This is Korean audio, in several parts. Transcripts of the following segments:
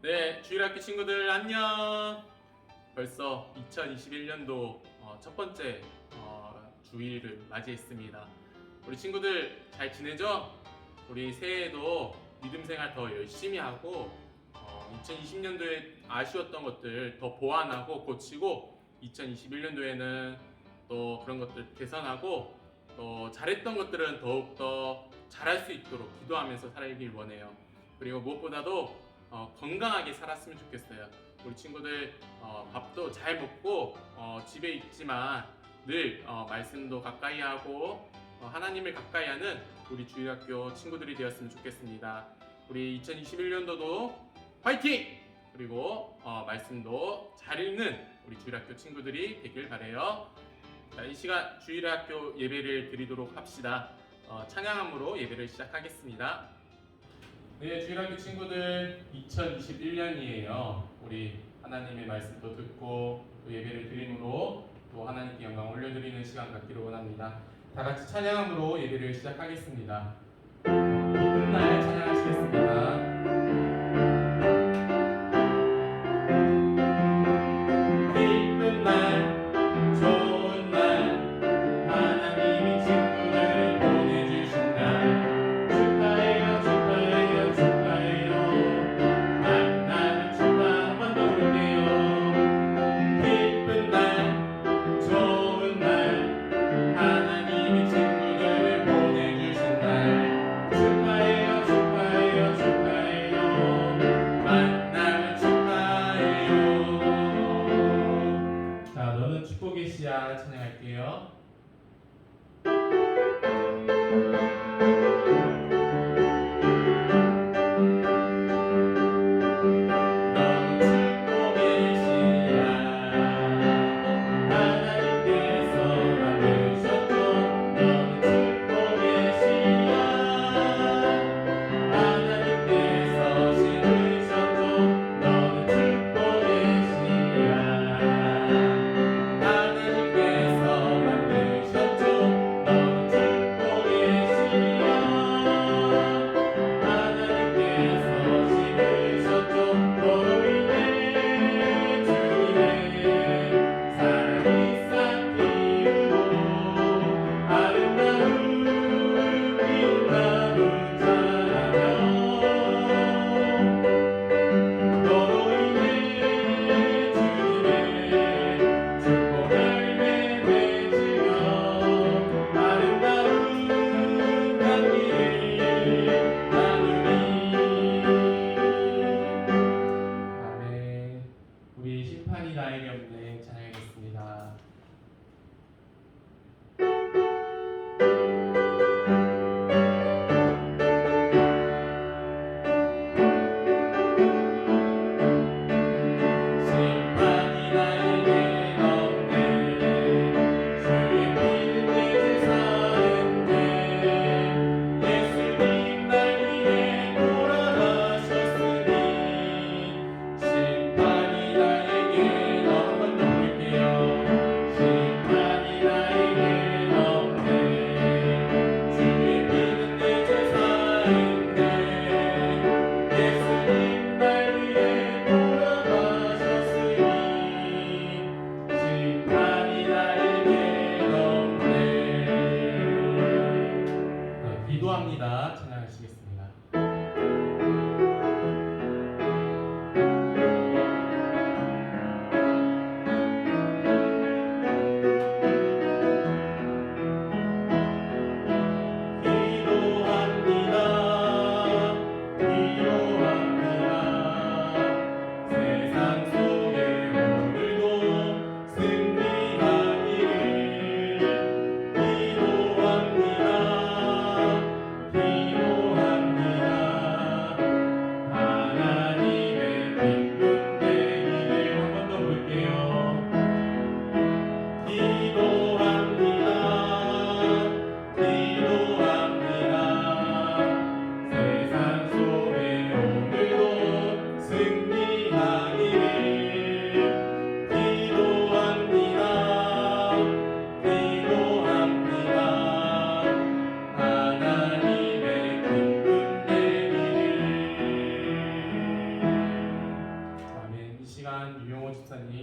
네, 주일학교 친구들 안녕. 벌써 2021년도 첫 번째 주일을 맞이했습니다. 우리 친구들 잘 지내죠? 우리 새해에도 믿음 생활 더 열심히 하고 2020년도에 아쉬웠던 것들 더 보완하고 고치고 2021년도에는 또 그런 것들 개선하고 또 잘했던 것들은 더욱더 잘할 수 있도록 기도하면서 살길 원해요. 그리고 무엇보다도 건강하게 살았으면 좋겠어요. 우리 친구들 밥도 잘 먹고 집에 있지만 늘 말씀도 가까이 하고 하나님을 가까이 하는 우리 주일학교 친구들이 되었으면 좋겠습니다. 우리 2021년도도 화이팅! 그리고 말씀도 잘 읽는 우리 주일학교 친구들이 되길 바라요. 자, 이 시간 주일학교 예배를 드리도록 합시다. 찬양함으로 예배를 시작하겠습니다. 네, 주일학교 친구들 2021년이에요. 우리 하나님의 말씀도 듣고 또 예배를 드림으로 또 하나님께 영광 올려드리는 시간 갖기를 원합니다. 다 같이 찬양함으로 예배를 시작하겠습니다. 기쁜 날 찬양하시겠습니다. 기쁜 날, 좋은 날, 하나님이 친구들을 보내주신 날, 축하해요, 축하해요, 축하해요. 만나는 축하 한 번 더 부를게요. 기쁜 날, 좋은 날, 하나님이 친구들을 보내주신 날, 축하해요, 축하해요, 축하해요.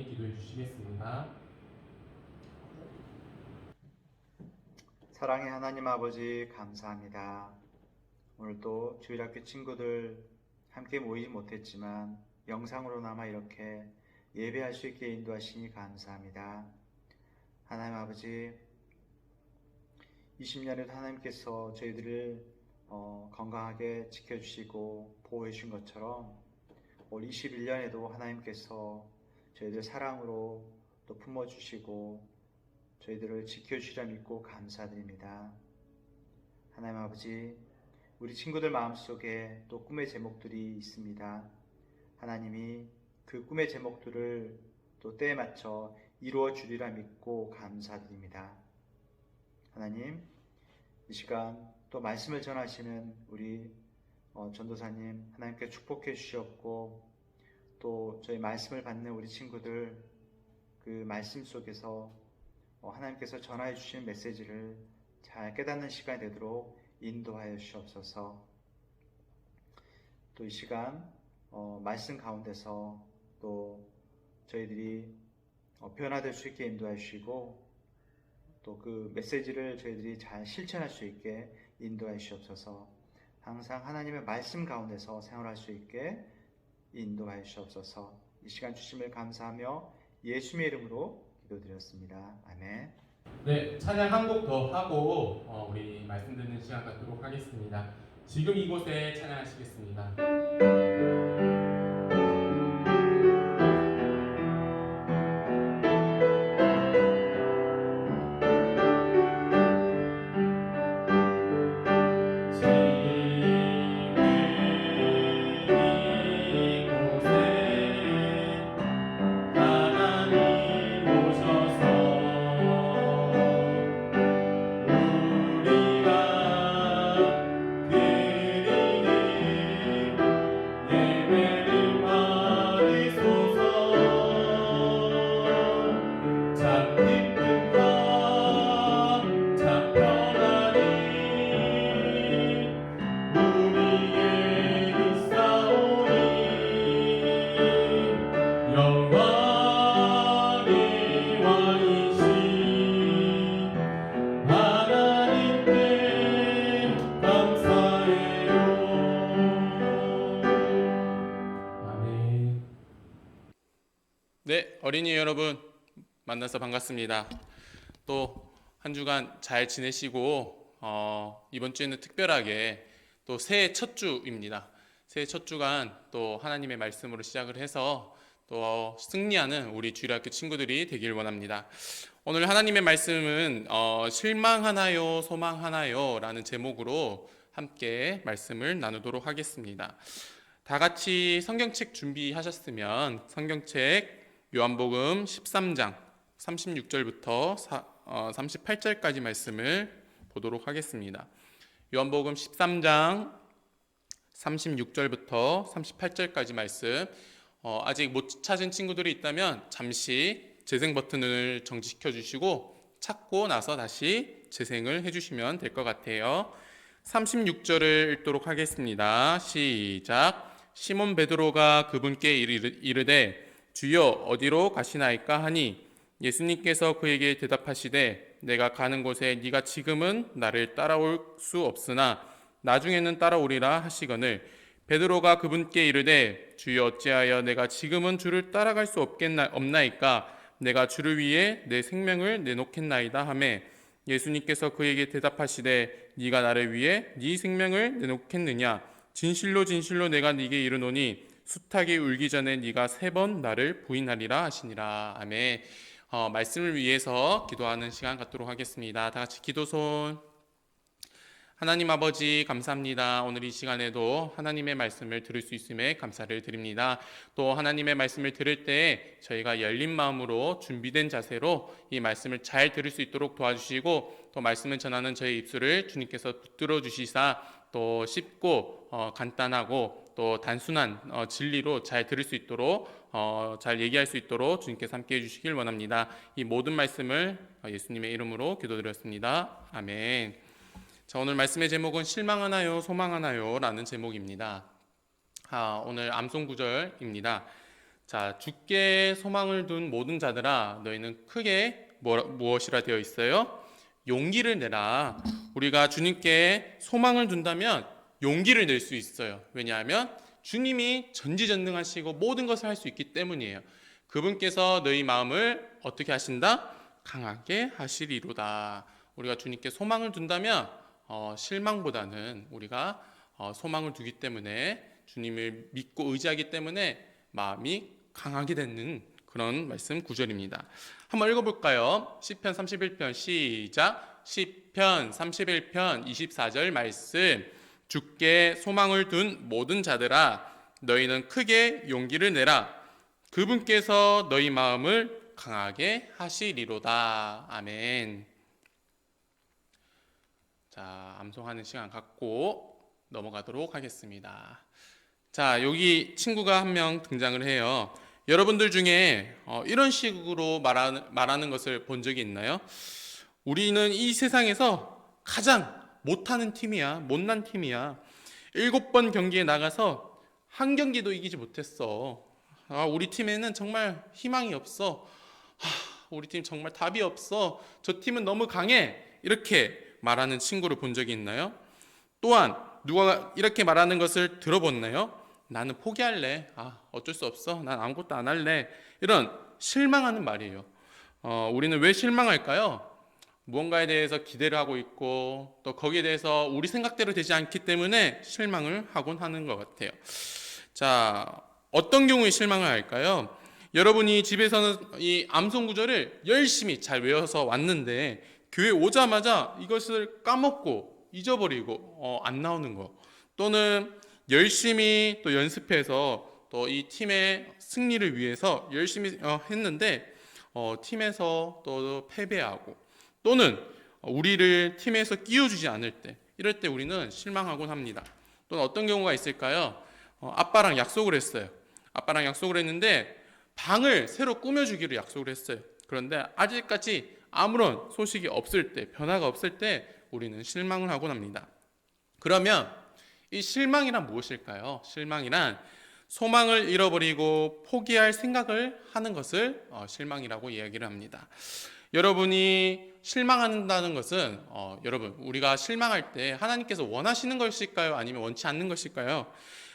기도해 주시겠습니다. 사랑의 하나님 아버지 감사합니다. 오늘도 주일학교 친구들 함께 모이지 못했지만 영상으로나마 이렇게 예배할 수 있게 인도하시니 감사합니다. 하나님 아버지, 20년에도 하나님께서 저희들을 건강하게 지켜주시고 보호해 주신 것처럼 올 21년에도 하나님께서 저희들 사랑으로 또 품어주시고 저희들을 지켜주시라 믿고 감사드립니다. 하나님 아버지, 우리 친구들 마음속에 또 꿈의 제목들이 있습니다. 하나님이 그 꿈의 제목들을 또 때에 맞춰 이루어 주리라 믿고 감사드립니다. 하나님, 이 시간 또 말씀을 전하시는 우리 전도사님 하나님께 축복해 주셨고, 또 저희 말씀을 받는 우리 친구들 그 말씀 속에서 하나님께서 전하여 주신 메시지를 잘 깨닫는 시간이 되도록 인도하여 주시옵소서. 또 이 시간 말씀 가운데서 또 저희들이 변화될 수 있게 인도해 주시고, 또 그 메시지를 저희들이 잘 실천할 수 있게 인도해 주시옵소서. 항상 하나님의 말씀 가운데서 생활할 수 있게 인도해 주시옵소서. 이 시간 주심을 감사하며 예수님의 이름으로 기도드렸습니다. 아멘. 네, 찬양 한 곡 더 하고 우리 말씀 듣는 시간 갖도록 하겠습니다. 지금 이곳에 찬양하시겠습니다. 네, 어린이 여러분 만나서 반갑습니다. 또 한 주간 잘 지내시고 이번 주에는 특별하게 또 새해 첫 주입니다. 새해 첫 주간 또 하나님의 말씀으로 시작을 해서 또 승리하는 우리 주일학교 친구들이 되길 원합니다. 오늘 하나님의 말씀은 실망하나요, 소망하나요? 라는 제목으로 함께 말씀을 나누도록 하겠습니다. 다 같이 성경책 준비하셨으면 성경책 요한복음 13장 36절부터 38절까지 말씀을 보도록 하겠습니다. 요한복음 13장 36절부터 38절까지 말씀, 아직 못 찾은 친구들이 있다면 잠시 재생 버튼을 정지시켜 주시고 찾고 나서 다시 재생을 해주시면 될 것 같아요. 36절을 읽도록 하겠습니다. 시작. 시몬 베드로가 그분께 이르되 주여 어디로 가시나이까 하니 예수님께서 그에게 대답하시되 내가 가는 곳에 네가 지금은 나를 따라올 수 없으나 나중에는 따라오리라 하시거늘 베드로가 그분께 이르되 주여 어찌하여 내가 지금은 주를 따라갈 수 없나이까 내가 주를 위해 내 생명을 내놓겠나이다 하매 예수님께서 그에게 대답하시되 네가 나를 위해 네 생명을 내놓겠느냐 진실로 진실로 내가 네게 이르노니 숫학이 울기 전에 네가 3번 나를 부인하리라 하시니라. 아멘. 말씀을 위해서 기도하는 시간 갖도록 하겠습니다. 다 같이 기도손. 하나님 아버지 감사합니다. 오늘 이 시간에도 하나님의 말씀을 들을 수 있음에 감사를 드립니다. 또 하나님의 말씀을 들을 때 저희가 열린 마음으로 준비된 자세로 이 말씀을 잘 들을 수 있도록 도와주시고 또 말씀을 전하는 저희 입술을 주님께서 붙들어 주시사 또 쉽고 간단하고 또 단순한 진리로 잘 들을 수 있도록 잘 얘기할 수 있도록 주님께서 함께 해주시길 원합니다. 이 모든 말씀을 예수님의 이름으로 기도드렸습니다. 아멘. 자, 오늘 말씀의 제목은 실망하나요, 소망하나요? 라는 제목입니다. 오늘 암송 구절입니다. 자, 주께 소망을 둔 모든 자들아, 너희는 크게 무엇이라 되어 있어요? 용기를 내라. 우리가 주님께 소망을 둔다면 용기를 낼 수 있어요. 왜냐하면 주님이 전지전능하시고 모든 것을 할 수 있기 때문이에요. 그분께서 너희 마음을 어떻게 하신다? 강하게 하시리로다. 우리가 주님께 소망을 둔다면 실망보다는 우리가 소망을 두기 때문에 주님을 믿고 의지하기 때문에 마음이 강하게 되는 그런 말씀 구절입니다. 한번 읽어볼까요? 시편 31편 시작. 시편 31편 24절 말씀. 주께 소망을 둔 모든 자들아, 너희는 크게 용기를 내라. 그분께서 너희 마음을 강하게 하시리로다. 아멘. 자, 암송하는 시간 갖고 넘어가도록 하겠습니다. 자, 여기 친구가 한 명 등장을 해요. 여러분들 중에 이런 식으로 말하는 것을 본 적이 있나요? 우리는 이 세상에서 가장 못하는 팀이야. 못난 팀이야. 7번 경기에 나가서 한 경기도 이기지 못했어. 우리 팀에는 정말 희망이 없어. 우리 팀 정말 답이 없어. 저 팀은 너무 강해. 이렇게 말하는 친구를 본 적이 있나요? 또한 누가 이렇게 말하는 것을 들어봤나요? 나는 포기할래. 어쩔 수 없어. 난 아무것도 안 할래. 이런 실망하는 말이에요. 우리는 왜 실망할까요? 무언가에 대해서 기대를 하고 있고 또 거기에 대해서 우리 생각대로 되지 않기 때문에 실망을 하곤 하는 것 같아요. 자, 어떤 경우에 실망을 할까요? 여러분이 집에서는 이 암송 구절을 열심히 잘 외워서 왔는데 교회 오자마자 이것을 까먹고 잊어버리고 안 나오는 거, 또는 열심히 또 연습해서 또 이 팀의 승리를 위해서 열심히 했는데 팀에서 또 패배하고, 또는 우리를 팀에서 끼워주지 않을 때, 이럴 때 우리는 실망하곤 합니다. 또는 어떤 경우가 있을까요? 아빠랑 약속을 했어요. 아빠랑 약속을 했는데 방을 새로 꾸며주기로 약속을 했어요. 그런데 아직까지 아무런 소식이 없을 때, 변화가 없을 때 우리는 실망을 하곤 합니다. 그러면 이 실망이란 무엇일까요? 실망이란 소망을 잃어버리고 포기할 생각을 하는 것을 실망이라고 이야기를 합니다. 여러분이 실망한다는 것은 여러분, 우리가 실망할 때 하나님께서 원하시는 것일까요? 아니면 원치 않는 것일까요?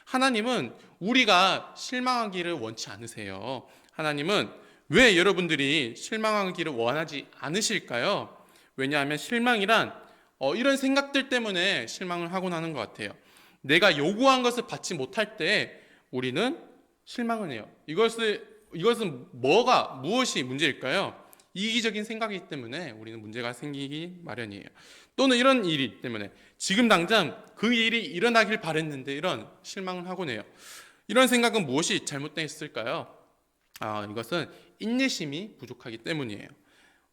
하나님은 우리가 실망하기를 원치 않으세요. 하나님은 왜 여러분들이 실망하기를 원하지 않으실까요? 왜냐하면 실망이란 이런 생각들 때문에 실망을 하곤 하는 것 같아요. 내가 요구한 것을 받지 못할 때 우리는 실망을 해요. 이것은 무엇이 문제일까요? 이기적인 생각이기 때문에 우리는 문제가 생기기 마련이에요. 또는 이런 일이 때문에 지금 당장 그 일이 일어나길 바랬는데 이런 실망을 하곤 해요. 이런 생각은 무엇이 잘못됐을까요? 이것은 인내심이 부족하기 때문이에요.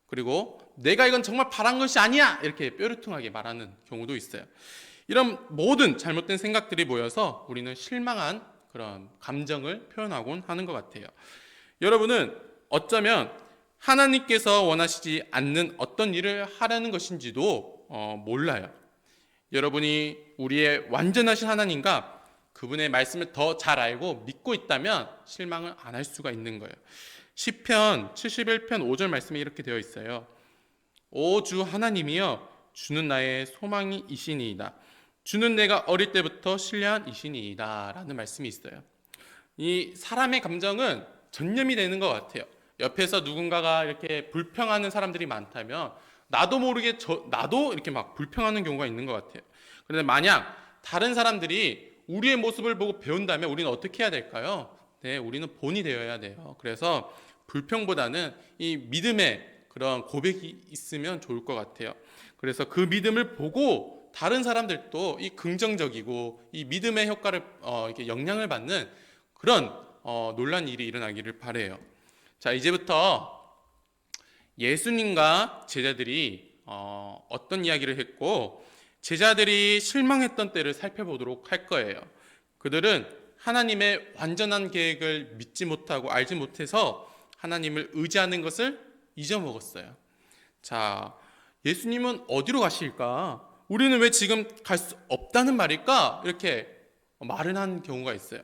그리고 내가 이건 정말 바란 것이 아니야! 이렇게 뾰루퉁하게 말하는 경우도 있어요. 이런 모든 잘못된 생각들이 모여서 우리는 실망한 그런 감정을 표현하곤 하는 것 같아요. 여러분은 어쩌면 하나님께서 원하시지 않는 어떤 일을 하려는 것인지도 몰라요. 여러분이 우리의 완전하신 하나님과 그분의 말씀을 더 잘 알고 믿고 있다면 실망을 안 할 수가 있는 거예요. 시편 71편 5절 말씀에 이렇게 되어 있어요. 오 주 하나님이여, 주는 나의 소망이시니이다. 주는 내가 어릴 때부터 신뢰한 이시니이다 라는 말씀이 있어요. 이 사람의 감정은 전염이 되는 것 같아요. 옆에서 누군가가 이렇게 불평하는 사람들이 많다면 나도 모르게 나도 이렇게 막 불평하는 경우가 있는 것 같아요. 그런데 만약 다른 사람들이 우리의 모습을 보고 배운다면 우리는 어떻게 해야 될까요? 네, 우리는 본이 되어야 돼요. 그래서 불평보다는 이 믿음의 그런 고백이 있으면 좋을 것 같아요. 그래서 그 믿음을 보고 다른 사람들도 이 긍정적이고 이 믿음의 효과를 이렇게 영향을 받는 그런 놀란 일이 일어나기를 바라요. 자, 이제부터 예수님과 제자들이 어떤 이야기를 했고 제자들이 실망했던 때를 살펴보도록 할 거예요. 그들은 하나님의 완전한 계획을 믿지 못하고 알지 못해서 하나님을 의지하는 것을 잊어먹었어요. 자, 예수님은 어디로 가실까? 우리는 왜 지금 갈 수 없다는 말일까? 이렇게 말을 한 경우가 있어요.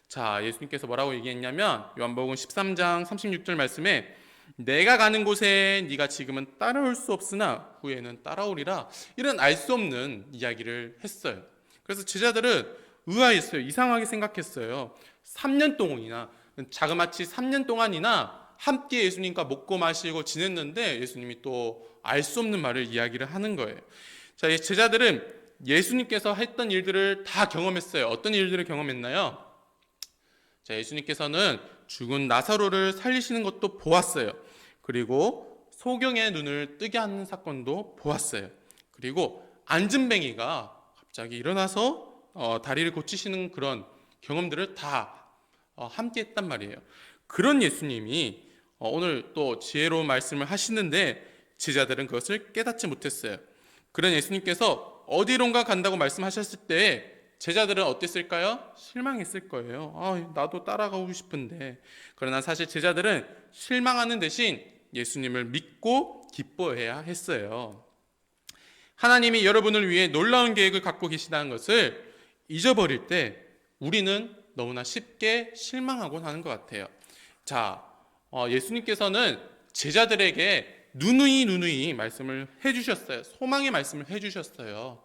자, 예수님께서 뭐라고 얘기했냐면 요한복음 13장 36절 말씀에 내가 가는 곳에 네가 지금은 따라올 수 없으나 후에는 따라오리라, 이런 알 수 없는 이야기를 했어요. 그래서 제자들은 의아했어요. 이상하게 생각했어요. 3년 동안이나, 자그마치 3년 동안이나 함께 예수님과 먹고 마시고 지냈는데 예수님이 또 알 수 없는 말을 이야기를 하는 거예요. 자, 이 제자들은 예수님께서 했던 일들을 다 경험했어요. 어떤 일들을 경험했나요? 자, 예수님께서는 죽은 나사로를 살리시는 것도 보았어요. 그리고 소경의 눈을 뜨게 하는 사건도 보았어요. 그리고 안진뱅이가 갑자기 일어나서 다리를 고치시는 그런 경험들을 다 함께 했단 말이에요. 그런 예수님이 오늘 또 지혜로운 말씀을 하시는데 제자들은 그것을 깨닫지 못했어요. 그런 예수님께서 어디론가 간다고 말씀하셨을 때 제자들은 어땠을까요? 실망했을 거예요. 나도 따라가고 싶은데. 그러나 사실 제자들은 실망하는 대신 예수님을 믿고 기뻐해야 했어요. 하나님이 여러분을 위해 놀라운 계획을 갖고 계시다는 것을 잊어버릴 때 우리는 너무나 쉽게 실망하곤 하는 것 같아요. 자, 예수님께서는 제자들에게 누누이 말씀을 해주셨어요. 소망의 말씀을 해주셨어요.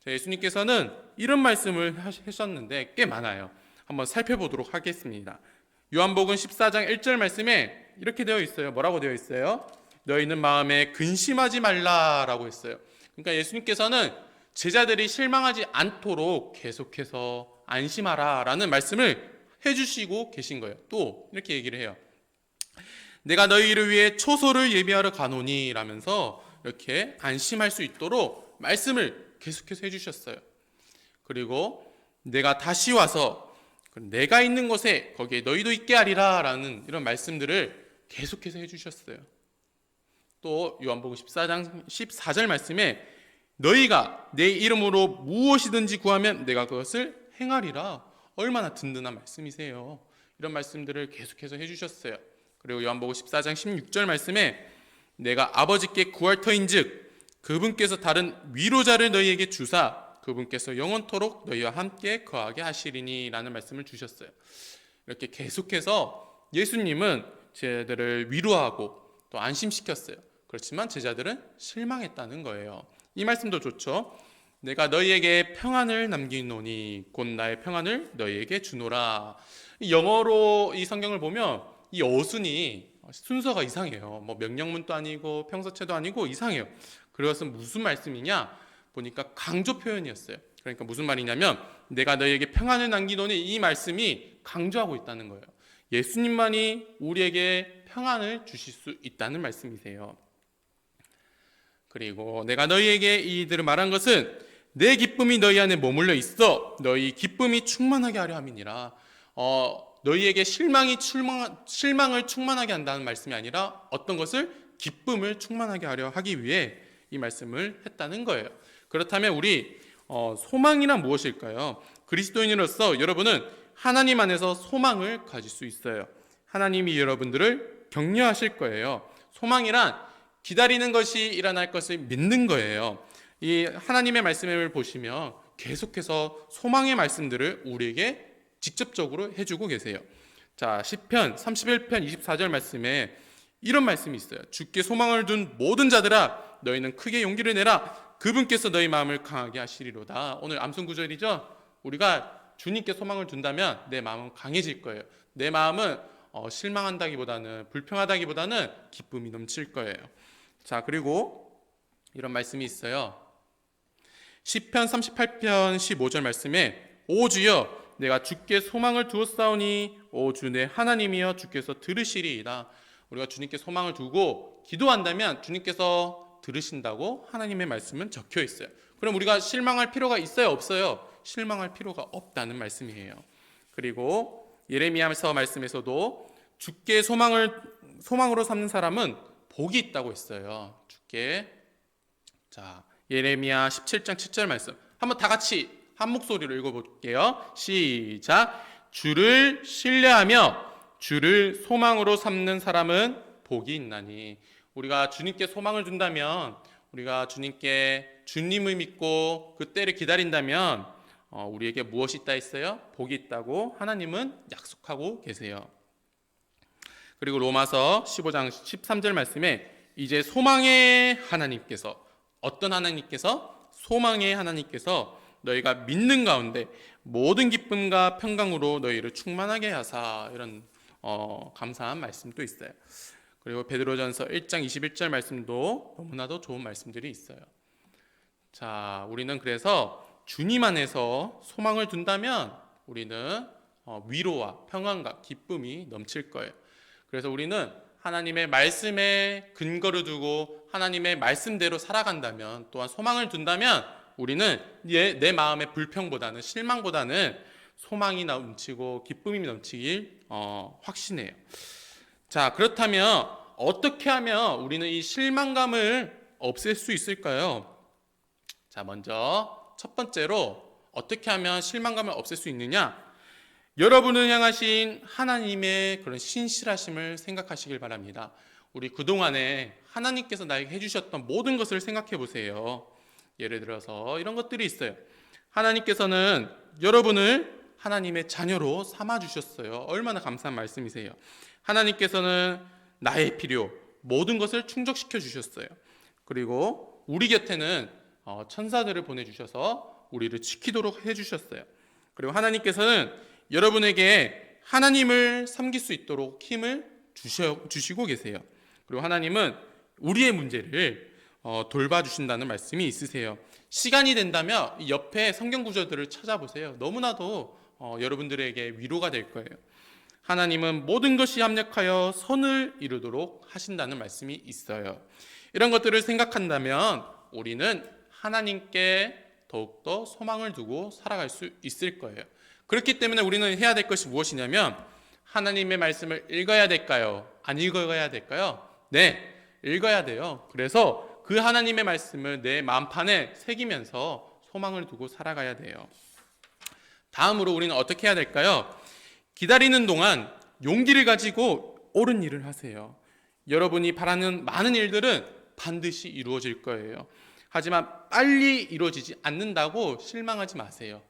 예수님께서는 이런 말씀을 하셨는데 꽤 많아요. 한번 살펴보도록 하겠습니다. 요한복음 14장 1절 말씀에 이렇게 되어 있어요. 뭐라고 되어 있어요? 너희는 마음에 근심하지 말라라고 했어요. 그러니까 예수님께서는 제자들이 실망하지 않도록 계속해서 안심하라라는 말씀을 해주시고 계신 거예요. 또 이렇게 얘기를 해요. 내가 너희를 위해 초소를 예비하러 가노니 라면서 이렇게 안심할 수 있도록 말씀을 계속해서 해주셨어요. 그리고 내가 다시 와서 내가 있는 곳에 거기에 너희도 있게 하리라 라는 이런 말씀들을 계속해서 해주셨어요. 또 요한복음 14장 14절 말씀에 너희가 내 이름으로 무엇이든지 구하면 내가 그것을 행하리라. 얼마나 든든한 말씀이세요. 이런 말씀들을 계속해서 해주셨어요. 그리고 요한복음 14장 16절 말씀에 내가 아버지께 구할 터인즉 그분께서 다른 위로자를 너희에게 주사 그분께서 영원토록 너희와 함께 거하게 하시리니 라는 말씀을 주셨어요. 이렇게 계속해서 예수님은 제자들을 위로하고 또 안심시켰어요. 그렇지만 제자들은 실망했다는 거예요. 이 말씀도 좋죠. 내가 너희에게 평안을 남기노니 곧 나의 평안을 너희에게 주노라. 영어로 이 성경을 보면 이 어순이 순서가 이상해요. 뭐 명령문도 아니고 평서체도 아니고 이상해요. 그것은 무슨 말씀이냐 보니까 강조 표현이었어요. 그러니까 무슨 말이냐면 내가 너희에게 평안을 남기노니 이 말씀이 강조하고 있다는 거예요. 예수님만이 우리에게 평안을 주실 수 있다는 말씀이세요. 그리고 내가 너희에게 이들을 말한 것은 내 기쁨이 너희 안에 머물러 있어 너희 기쁨이 충만하게 하려 함이니라. 너희에게 실망을 충만하게 한다는 말씀이 아니라 어떤 것을 기쁨을 충만하게 하려 하기 위해 이 말씀을 했다는 거예요. 그렇다면 우리 소망이란 무엇일까요? 그리스도인으로서 여러분은 하나님 안에서 소망을 가질 수 있어요. 하나님이 여러분들을 격려하실 거예요. 소망이란 기다리는 것이 일어날 것을 믿는 거예요. 이 하나님의 말씀을 보시면 계속해서 소망의 말씀들을 우리에게 직접적으로 해주고 계세요. 자, 시편 31편 24절 말씀에 이런 말씀이 있어요. 주께 소망을 둔 모든 자들아 너희는 크게 용기를 내라 그분께서 너희 마음을 강하게 하시리로다. 오늘 암송 구절이죠. 우리가 주님께 소망을 둔다면 내 마음은 강해질 거예요. 내 마음은 실망한다기보다는 불평하다기보다는 기쁨이 넘칠 거예요. 자, 그리고 이런 말씀이 있어요. 시편 38편 15절 말씀에 오 주여 내가 주께 소망을 두었사오니 오 주 내 하나님이여 주께서 들으시리이다. 우리가 주님께 소망을 두고 기도한다면 주님께서 들으신다고 하나님의 말씀은 적혀 있어요. 그럼 우리가 실망할 필요가 있어요, 없어요? 실망할 필요가 없다는 말씀이에요. 그리고 예레미야서 말씀에서도 주께 소망으로 삼는 사람은 복이 있다고 했어요. 주께. 자, 예레미야 17장 7절 말씀. 한번 다 같이 한 목소리로 읽어볼게요. 시작. 주를 신뢰하며 주를 소망으로 삼는 사람은 복이 있나니. 우리가 주님께 소망을 둔다면, 우리가 주님을 믿고 그 때를 기다린다면 우리에게 무엇이 있다 했어요? 복이 있다고 하나님은 약속하고 계세요. 그리고 로마서 15장 13절 말씀에 이제 소망의 하나님께서, 어떤 하나님께서? 소망의 하나님께서 너희가 믿는 가운데 모든 기쁨과 평강으로 너희를 충만하게 하사, 이런 감사한 말씀도 있어요. 그리고 베드로전서 1장 21절 말씀도 너무나도 좋은 말씀들이 있어요. 자, 우리는 그래서 주님 안에서 소망을 둔다면 우리는 위로와 평안과 기쁨이 넘칠 거예요. 그래서 우리는 하나님의 말씀에 근거를 두고 하나님의 말씀대로 살아간다면, 또한 소망을 둔다면 우리는 내 마음의 불평보다는, 실망보다는 소망이 넘치고 기쁨이 넘치길 확신해요. 자, 그렇다면 어떻게 하면 우리는 이 실망감을 없앨 수 있을까요? 자, 먼저 첫 번째로 어떻게 하면 실망감을 없앨 수 있느냐? 여러분을 향하신 하나님의 그런 신실하심을 생각하시길 바랍니다. 우리 그동안에 하나님께서 나에게 해주셨던 모든 것을 생각해 보세요. 예를 들어서 이런 것들이 있어요. 하나님께서는 여러분을 하나님의 자녀로 삼아주셨어요. 얼마나 감사한 말씀이세요. 하나님께서는 나의 필요, 모든 것을 충족시켜 주셨어요. 그리고 우리 곁에는 천사들을 보내주셔서 우리를 지키도록 해주셨어요. 그리고 하나님께서는 여러분에게 하나님을 섬길 수 있도록 힘을 주시고 계세요. 그리고 하나님은 우리의 문제를 돌봐주신다는 말씀이 있으세요. 시간이 된다면 옆에 성경 구절들을 찾아보세요. 너무나도 여러분들에게 위로가 될 거예요. 하나님은 모든 것이 합력하여 선을 이루도록 하신다는 말씀이 있어요. 이런 것들을 생각한다면 우리는 하나님께 더욱더 소망을 두고 살아갈 수 있을 거예요. 그렇기 때문에 우리는 해야 될 것이 무엇이냐면, 하나님의 말씀을 읽어야 될까요? 안 읽어야 될까요? 네, 읽어야 돼요. 그래서 그 하나님의 말씀을 내 마음판에 새기면서 소망을 두고 살아가야 돼요. 다음으로 우리는 어떻게 해야 될까요? 기다리는 동안 용기를 가지고 옳은 일을 하세요. 여러분이 바라는 많은 일들은 반드시 이루어질 거예요. 하지만 빨리 이루어지지 않는다고 실망하지 마세요.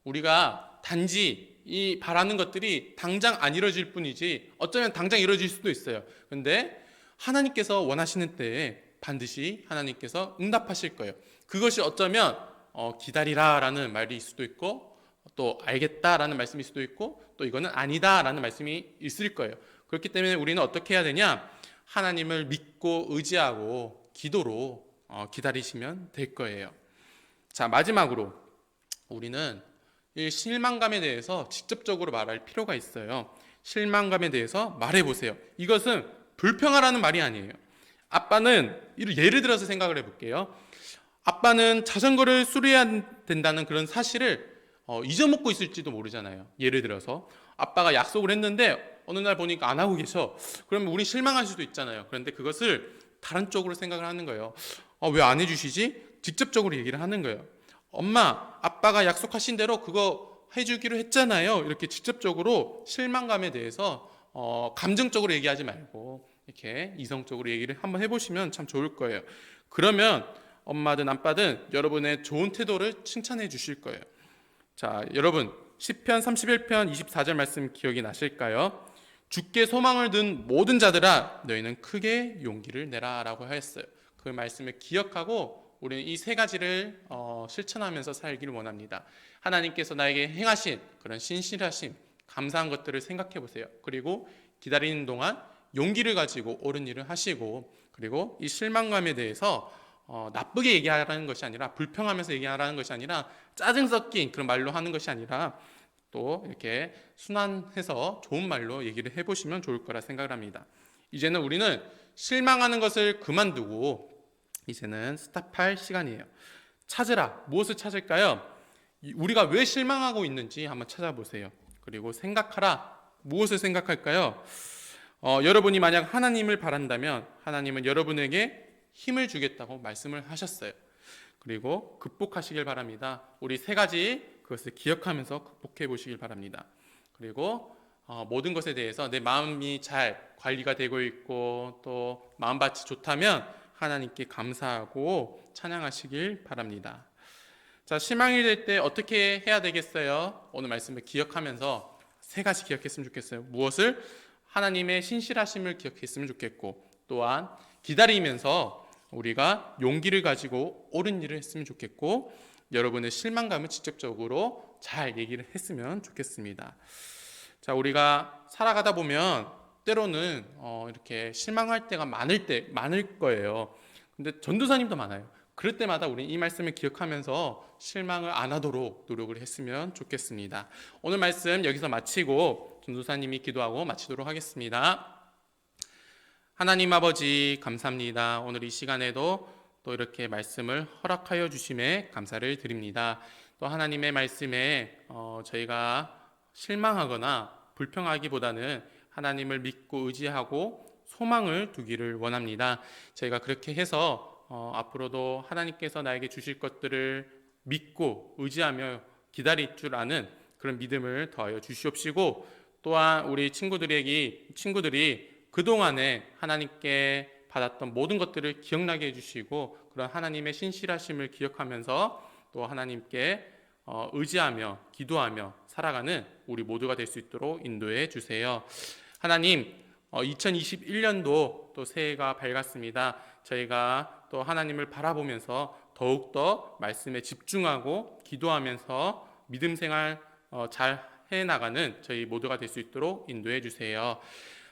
우리가 단지 이 바라는 것들이 당장 안 이루어질 뿐이지, 어쩌면 당장 이루어질 수도 있어요. 근데 하나님께서 원하시는 때에 반드시 하나님께서 응답하실 거예요. 그것이 어쩌면 기다리라라는 말일 수도 있고, 또 알겠다라는 말씀일 수도 있고, 또 이거는 아니다라는 말씀이 있을 거예요. 그렇기 때문에 우리는 어떻게 해야 되냐? 하나님을 믿고 의지하고 기도로 기다리시면 될 거예요. 자, 마지막으로 우리는 이 실망감에 대해서 직접적으로 말할 필요가 있어요. 실망감에 대해서 말해보세요. 이것은 불평하라는 말이 아니에요. 아빠는, 예를 들어서 생각을 해볼게요. 아빠는 자전거를 수리해야 된다는 그런 사실을 잊어먹고 있을지도 모르잖아요. 예를 들어서 아빠가 약속을 했는데 어느 날 보니까 안 하고 계셔. 그러면 우리 실망할 수도 있잖아요. 그런데 그것을 다른 쪽으로 생각을 하는 거예요. 왜 안 해주시지? 직접적으로 얘기를 하는 거예요. 엄마, 아빠가 약속하신 대로 그거 해주기로 했잖아요. 이렇게 직접적으로 실망감에 대해서 감정적으로 얘기하지 말고 이렇게 이성적으로 얘기를 한번 해보시면 참 좋을 거예요. 그러면 엄마든 아빠든 여러분의 좋은 태도를 칭찬해 주실 거예요. 자, 여러분 시편 31편 24절 말씀 기억이 나실까요? 주께 소망을 둔 모든 자들아 너희는 크게 용기를 내라 라고 하였어요. 그 말씀을 기억하고 우리는 이 세 가지를 실천하면서 살기를 원합니다. 하나님께서 나에게 행하신 그런 신실하심, 감사한 것들을 생각해 보세요. 그리고 기다리는 동안 용기를 가지고 옳은 일을 하시고, 그리고 이 실망감에 대해서 나쁘게 얘기하라는 것이 아니라, 불평하면서 얘기하라는 것이 아니라, 짜증 섞인 그런 말로 하는 것이 아니라 또 이렇게 순환해서 좋은 말로 얘기를 해보시면 좋을 거라 생각을 합니다. 이제는 우리는 실망하는 것을 그만두고 이제는 스탑할 시간이에요. 찾으라. 무엇을 찾을까요? 우리가 왜 실망하고 있는지 한번 찾아보세요. 그리고 생각하라. 무엇을 생각할까요? 여러분이 만약 하나님을 바란다면 하나님은 여러분에게 힘을 주겠다고 말씀을 하셨어요. 그리고 극복하시길 바랍니다. 우리 세 가지 그것을 기억하면서 극복해 보시길 바랍니다. 그리고 모든 것에 대해서 내 마음이 잘 관리가 되고 있고 또 마음밭이 좋다면 하나님께 감사하고 찬양하시길 바랍니다. 자, 실망이 될 때 어떻게 해야 되겠어요? 오늘 말씀을 기억하면서 세 가지 기억했으면 좋겠어요. 무엇을? 하나님의 신실하심을 기억했으면 좋겠고, 또한 기다리면서 우리가 용기를 가지고 옳은 일을 했으면 좋겠고, 여러분의 실망감을 직접적으로 잘 얘기를 했으면 좋겠습니다. 자, 우리가 살아가다 보면 때로는 이렇게 실망할 때가 많을 거예요. 근데 전도사님도 많아요. 그럴 때마다 우리는 이 말씀을 기억하면서 실망을 안 하도록 노력을 했으면 좋겠습니다. 오늘 말씀 여기서 마치고 전도사님이 기도하고 마치도록 하겠습니다. 하나님 아버지 감사합니다. 오늘 이 시간에도 또 이렇게 말씀을 허락하여 주심에 감사를 드립니다. 또 하나님의 말씀에 저희가 실망하거나 불평하기보다는 하나님을 믿고 의지하고 소망을 두기를 원합니다. 저희가 그렇게 해서 앞으로도 하나님께서 나에게 주실 것들을 믿고 의지하며 기다릴 줄 아는 그런 믿음을 더하여 주시옵시고, 또한 우리 친구들이 그동안에 하나님께 받았던 모든 것들을 기억나게 해주시고, 그런 하나님의 신실하심을 기억하면서 또 하나님께 의지하며 기도하며 살아가는 우리 모두가 될 수 있도록 인도해 주세요. 하나님, 2021년도 또 새해가 밝았습니다. 저희가 또 하나님을 바라보면서 더욱더 말씀에 집중하고 기도하면서 믿음 생활 잘 해나가는 저희 모두가 될 수 있도록 인도해 주세요.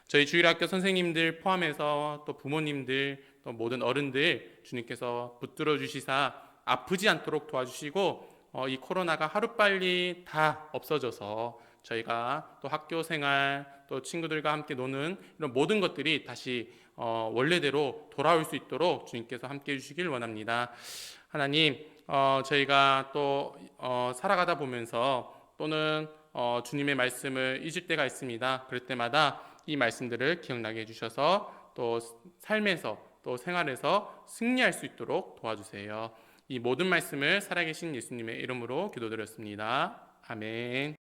저희 주일학교 선생님들 포함해서 또 부모님들 또 모든 어른들 주님께서 붙들어 주시사 아프지 않도록 도와주시고, 이 코로나가 하루빨리 다 없어져서 저희가 또 학교 생활 또 친구들과 함께 노는 이런 모든 것들이 다시 원래대로 돌아올 수 있도록 주님께서 함께 해주시길 원합니다. 하나님, 저희가 또 살아가다 보면서 또는 주님의 말씀을 잊을 때가 있습니다. 그럴 때마다 이 말씀들을 기억나게 해주셔서 또 삶에서 또 생활에서 승리할 수 있도록 도와주세요. 이 모든 말씀을 살아계신 예수님의 이름으로 기도드렸습니다. 아멘.